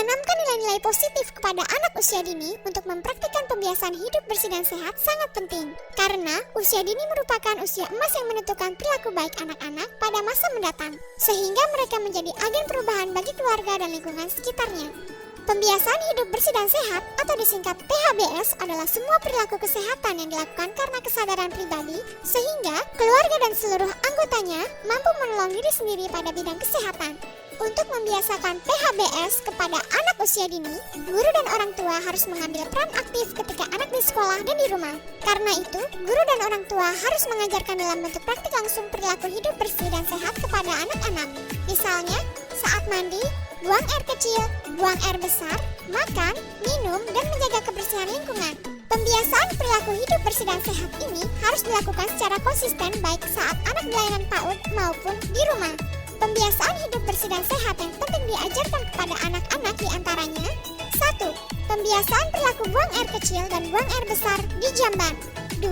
Menanamkan nilai-nilai positif kepada anak usia dini untuk mempraktikkan pembiasaan hidup bersih dan sehat sangat penting. Karena usia dini merupakan usia emas yang menentukan perilaku baik anak-anak pada masa mendatang, sehingga mereka menjadi agen perubahan bagi keluarga dan lingkungan sekitarnya. Pembiasaan hidup bersih dan sehat atau disingkat PHBS adalah semua perilaku kesehatan yang dilakukan karena kesadaran pribadi sehingga keluarga dan seluruh anggotanya mampu menolong diri sendiri pada bidang kesehatan. Untuk membiasakan PHBS kepada anak usia dini, guru dan orang tua harus mengambil peran aktif ketika anak di sekolah dan di rumah. Karena itu, guru dan orang tua harus mengajarkan dalam bentuk praktik langsung perilaku hidup bersih dan sehat kepada anak-anak. Misalnya, saat mandi, buang air kecil, buang air besar, makan, minum, dan menjaga kebersihan lingkungan. Pembiasaan perilaku hidup bersih dan sehat ini harus dilakukan secara konsisten baik saat anak di layanan PAUD maupun di rumah. Pembiasaan hidup bersih dan sehat yang penting diajarkan kepada anak-anak diantaranya 1. Pembiasaan perilaku buang air kecil dan buang air besar di jamban. 2.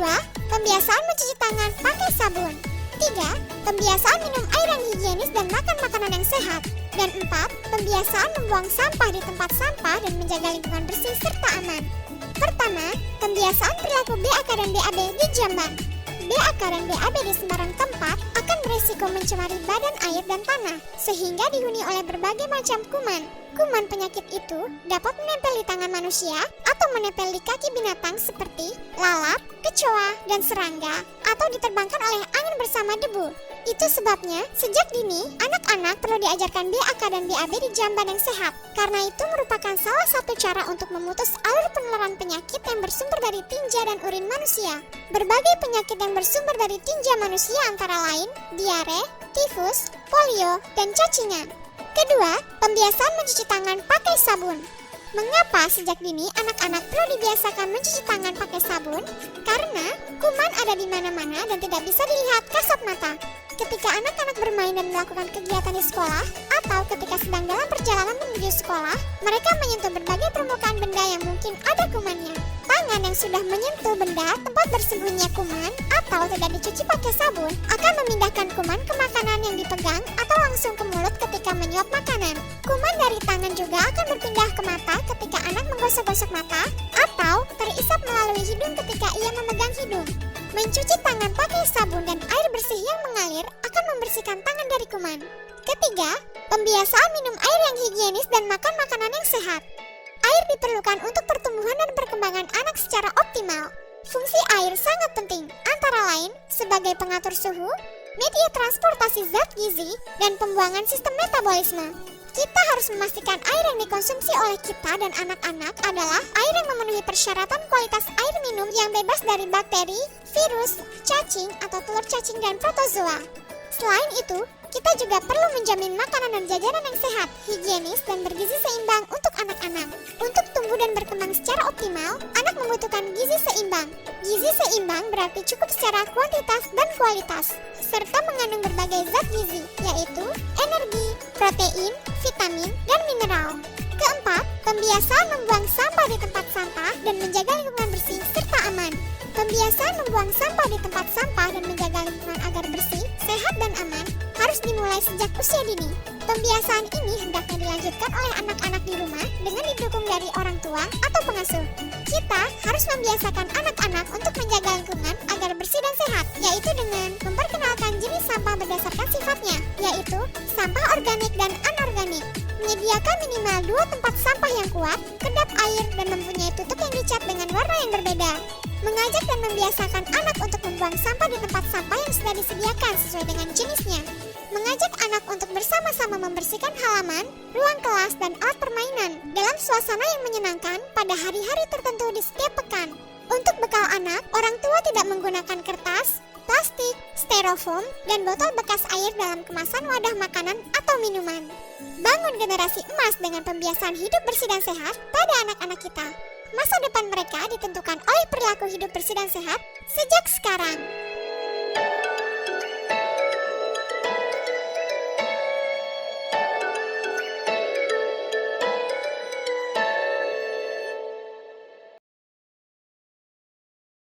Pembiasaan mencuci tangan pakai sabun. 3. Pembiasaan minum air yang higienis dan makan makanan yang sehat. Dan 4. Pembiasaan membuang sampah di tempat sampah dan menjaga lingkungan bersih serta aman. Pertama, pembiasaan perilaku BAK dan BAB di jamban. BAK dan BAB di sembarang tempat akan berisiko mencemari badan air dan tanah, sehingga dihuni oleh berbagai macam kuman. Kuman penyakit itu dapat menempel di tangan manusia atau menempel di kaki binatang seperti lalat, kecoa, dan serangga, atau diterbangkan oleh angin bersama debu. Itu sebabnya, sejak dini, anak-anak perlu diajarkan BAK dan BAB di jamban yang sehat. Karena itu merupakan salah satu cara untuk memutus alur penularan penyakit yang bersumber dari tinja dan urin manusia. Berbagai penyakit yang bersumber dari tinja manusia antara lain diare, tifus, polio, dan cacingan. Kedua, pembiasaan mencuci tangan pakai sabun. Mengapa sejak dini anak-anak perlu dibiasakan mencuci tangan pakai sabun? Karena kuman ada di mana-mana dan tidak bisa dilihat kasat mata. Ketika anak-anak bermain dan melakukan kegiatan di sekolah, atau ketika sedang dalam perjalanan menuju sekolah, mereka menyentuh berbagai permukaan benda yang mungkin ada kumannya. Tangan yang sudah menyentuh benda tempat bersembunyinya kuman atau tidak dicuci pakai sabun akan memindahkan kuman ke makanan yang dipegang atau langsung ke mulut ketika menyuap makanan. Kuman dari tangan juga akan berpindah ke mata ketika anak menggosok-gosok mata atau terisap melalui hidung ketika ia memegang hidung. Mencuci tangan pakai sabun dan air bersih yang mengalir akan membersihkan tangan dari kuman. Ketiga, pembiasaan minum air yang higienis dan makan makanan yang sehat. Air diperlukan untuk pertumbuhan dan perkembangan anak secara optimal. Fungsi air sangat penting, antara lain sebagai pengatur suhu, media transportasi zat gizi, dan pembuangan sistem metabolisme. Kita harus memastikan air yang dikonsumsi oleh kita dan anak-anak adalah air yang memenuhi persyaratan kualitas air minum yang bebas dari bakteri, virus, cacing atau telur cacing dan protozoa. Selain itu, kita juga perlu menjamin makanan dan jajanan yang sehat, higienis, dan bergizi seimbang untuk anak-anak. Untuk tumbuh dan berkembang secara optimal, anak membutuhkan gizi seimbang. Gizi seimbang berarti cukup secara kuantitas dan kualitas, serta mengandung berbagai zat gizi, yaitu energi, protein, vitamin, dan mineral. Keempat, pembiasaan membuang sampah di tempat sampah dan menjaga lingkungan bersih serta aman. Pembiasaan membuang sampah di tempat sampah dan menjaga lingkungan agar bersih, sehat, dan aman harus dimulai sejak usia dini. Pembiasaan ini hendaknya dilanjutkan oleh anak-anak di rumah dengan didukung dari orang tua atau pengasuh. Kita harus membiasakan anak-anak untuk menjaga lingkungan agar bersih dan sehat, yaitu dengan memperkenalkan jenis sampah berdasarkan sifatnya, yaitu sampah organik dan anorganik. Menyediakan minimal 2 tempat sampah yang kuat, kedap air, dan mempunyai tutup yang dicat dengan warna yang berbeda. Mengajak dan membiasakan anak untuk membuang sampah di tempat sampah yang sudah disediakan sesuai dengan jenisnya. Mengajak anak untuk bersama-sama membersihkan halaman, ruang kelas, dan alat permainan dalam suasana yang menyenangkan pada hari-hari tertentu di setiap pekan. Untuk bekal anak, orang tua tidak menggunakan kertas, plastik, styrofoam, dan botol bekas air dalam kemasan wadah makanan atau minuman. Bangun generasi emas dengan pembiasaan hidup bersih dan sehat pada anak-anak kita. Masa depan mereka ditentukan oleh perilaku hidup bersih dan sehat sejak sekarang.